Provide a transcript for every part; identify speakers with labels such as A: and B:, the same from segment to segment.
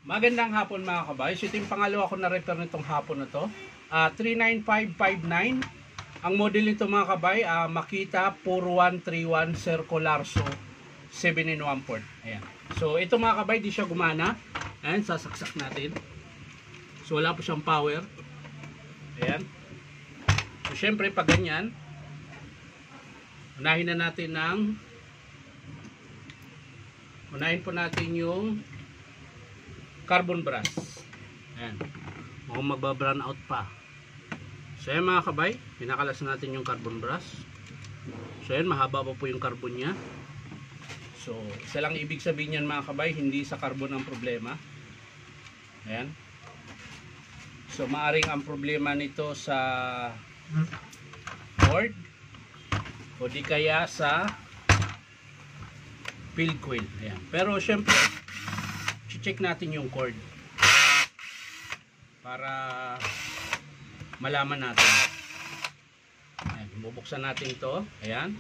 A: Magandang hapon mga kabays. Ito yung pangalawa ko na repair nitong hapon na to. 39559. Ang model nito mga kabay, Makita 4131 Circular, so 7 in 1 port. Ayan. So ito mga kabay, di siya gumana. Ayan, sasaksak natin. So wala po siyang power. Ayan. So syempre pag ganyan, unahin po natin yung carbon brush. Ayan. Mukhang magbabrown out pa. So ayan mga kabay, pinakalas natin yung carbon brush. So ayan, mahaba pa po yung carbon nya. So isa lang ibig sabihin yan mga kabay, hindi sa carbon ang problema. Ayan. So maaring ang problema nito sa cord o di kaya sa field coil. Ayan. Pero syempre check natin yung cord para malaman natin. Ayan, bubuksan natin ito. Ayan.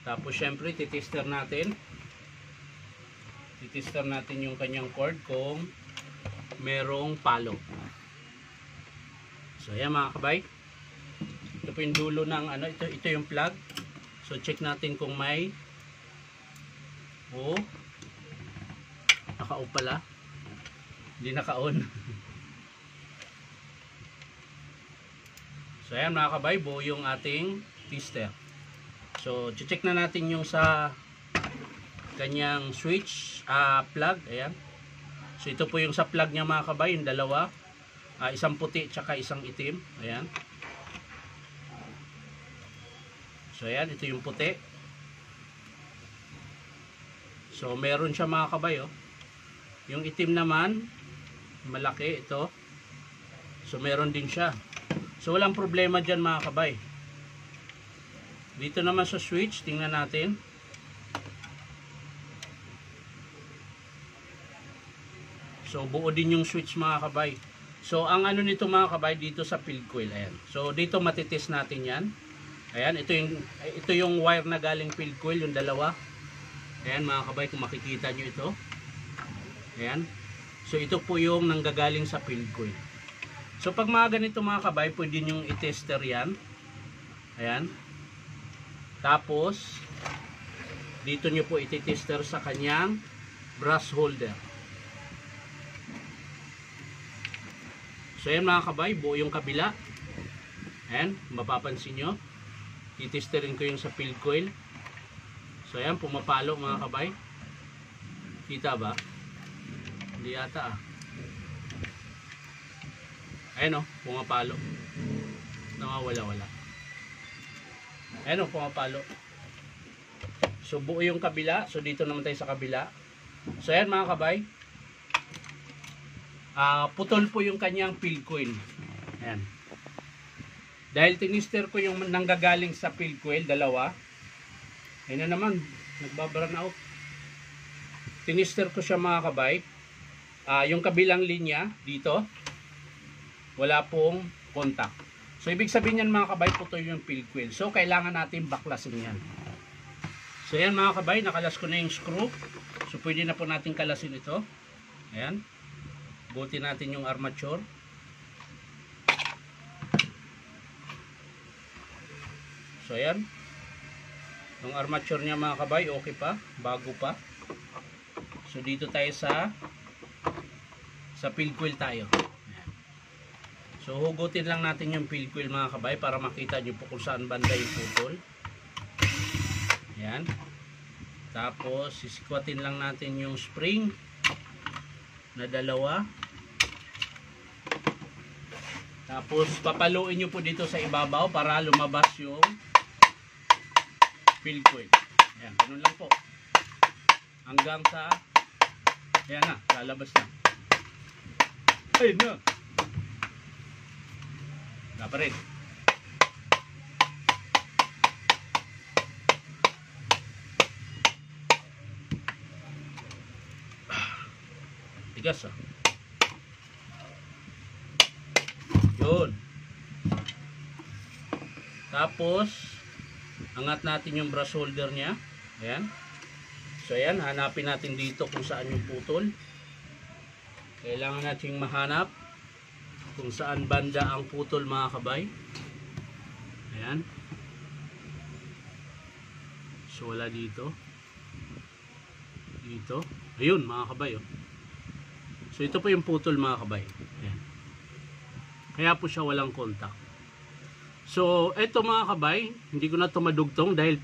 A: Tapos syempre titester natin yung kanyang cord kung merong palo. So ayan mga kabay, ito po yung dulo ng ito yung plug. So check natin kung may naka-off pala. Hindi naka-on. So ayan mga kabay, buo yung ating tester. So check na natin yung sa kanyang switch plug. Ayan. So ito po yung sa plug niya mga kabay, yung dalawa, isang puti tsaka isang itim. Ayan. So ayan, ito yung puti. So meron siya mga kabay, yung itim naman malaki ito. So meron din siya. So walang problema dyan mga kabay. Dito naman sa switch, tingnan natin. So buo din yung switch mga kabay. So ang ano nito mga kabay, dito sa field coil. Ayan. So dito matitest natin yan. Ayan, ito yung wire na galing field coil, yung dalawa. Ayan mga kabay, kung makikita nyo ito. Ayan. So ito po yung nanggagaling sa field coil. So pag mga ganito mga kabay, pwede nyo i-tester yan. Ayan. Tapos dito nyo po iti-tester sa kanyang brush holder. So ayan mga kabay, buo yung kabila. Ayan, mapapansin nyo. I-testerin ko yung sa field coil. So ayan, pumapalo mga kabay. Kita ba? Hindi yata Ayan pumapalo. Nawawala-wala. Ayan pumapalo. So buo yung kabila. So dito naman tayo sa kabila. So ayan mga kabay, putol po yung kanyang field coil. Ayan. Dahil tinister ko yung nanggagaling sa field coil, dalawa. Ayan na naman, nagbabrown out. Tinister ko siya mga kabay. Yung kabilang linya dito, wala pong contact. So ibig sabihin yan mga kabay, putol yung field coil. So kailangan natin baklasin yan. So ayan mga kabay, nakalas ko na yung screw. So pwede na po natin kalasin ito. Ayan. Buti natin yung armature. So ayan. Yung armature niya mga kabay, okay pa, bago pa. So dito tayo sa field coil tayo. Ayan. So hugutin lang natin yung field coil mga kabay para makita nyo po kung saan banda yung putol. Ayan. Tapos sisikwatin lang natin yung spring na dalawa. Tapos papaluin nyo po dito sa ibabaw para lumabas yung field coil. Ayan, ganun lang po. Hanggang sa ayan na, lalabas na. Ayun na. Wala pa rin. Tigas Yun. Tapos angat natin yung brush holder nya. Ayan. So ayan, hanapin natin dito kung saan yung putol. Kailangan nating mahanap kung saan banda ang putol mga kabay. Ayan. So wala dito. Dito. Ayun mga kabay. Oh. So ito po yung putol mga kabay. Ayan. Kaya po siya walang contact. So ito mga kabay, hindi ko na ito madugtong dahil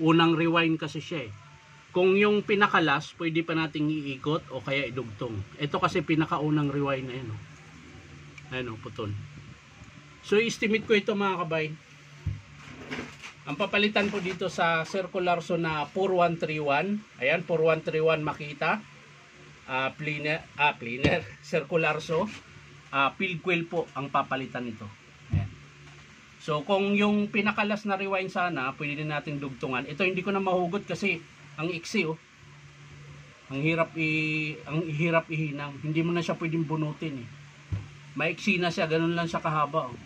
A: unang rewind kasi siya eh. Kung yung pinakalas, pwede pa nating iikot o kaya idugtong. Ito kasi pinakaunang rewind na yun. Oh. Ayan o, putol. So i-estimate ko ito mga kabay. Ang papalitan po dito sa circular so na 4131. Ayan, 4131 Makita. Planer. Circular so. Field coil po ang papalitan nito. Ayan. So kung yung pinakalas na rewind sana, pwede din natin dugtungan. Ito hindi ko na mahugot kasi ang iksi oh. Ang hirap ihinang. Hindi mo na siya pwedeng bunutin eh. Maiksi na siya, ganun lang siya kahaba oh.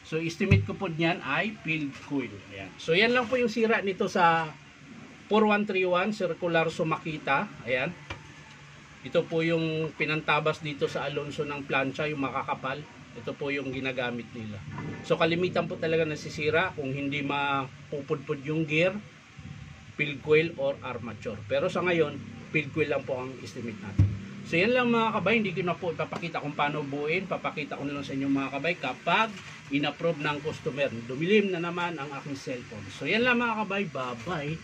A: So estimate ko po niyan ay field coil. Ayan. So yan lang po yung sira nito sa 4131 circular so Makita. Ayan. Ito po yung pinantabas dito sa Alonso ng plancha, yung makakapal. Ito po yung ginagamit nila. So kalimitan po talaga nasisira kung hindi mapupudpud yung gear, field coil or armature. Pero sa ngayon, field coil lang po ang estimate natin. So yan lang mga kabay, hindi ko na po ipapakita kung paano buuin. Papakita ko na lang sa inyo mga kabay kapag in-approve ng customer. Dumilim na naman ang aking cellphone. So yan lang mga kabay, bye bye.